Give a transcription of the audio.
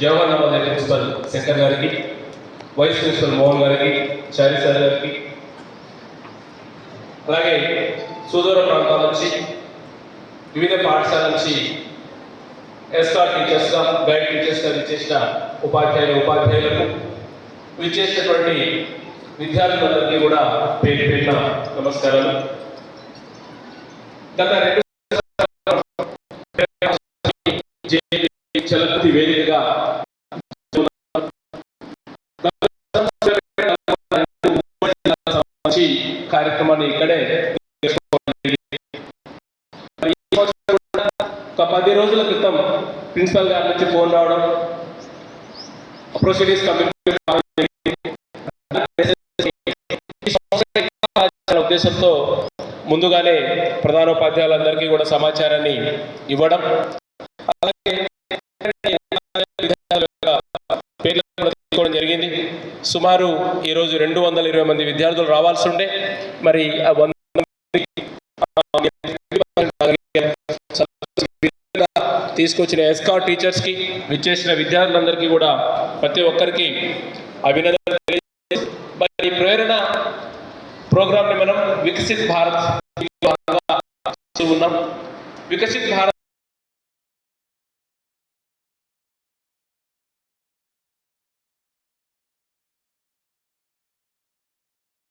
Jawahar Navodaya principal Shankar గారికి, vice principal Mohan గారికి, చారి sir గారికి, అలాగే సుదూర ప్రాంతాల నుంచి వివిధ పాఠశాల నుంచి ఎస్కార్ట్ టీచర్స్గా, గైడ్ టీచర్స్గా విచ్చేసిన ఉపాధ్యాయులకు, విచ్చేసినటువంటి విద్యార్థులందరికీ కూడా పేరు పేరున నమస్కారాలు. గత 2 చలపతి వేదికగా కార్యక్రమాన్ని ఇక్కడే ఒక 10 రోజుల క్రితం ప్రిన్సిపల్ గారి నుంచి ఫోన్ రావడం, ప్రొసీడింగ్స్ ఉద్దేశంతో ముందుగానే ప్రధానోపాధ్యాయులందరికీ కూడా సమాచారాన్ని ఇవ్వడం, అలాగే తీసుకోవడం జరిగింది. సుమారు ఈరోజు 220 మంది విద్యార్థులు రావాల్సి ఉండే, మరి తీసుకొచ్చిన ఎస్కార్ట్ టీచర్స్కి, విచ్చేసిన విద్యార్థులందరికీ కూడా ప్రతి ఒక్కరికి అభినందనలు తెలియజేసి, మరి ఈ ప్రేరణ ప్రోగ్రామ్ని మనం వికసిత్ భారత్ ఉన్నాం. వికసిత్ భారత్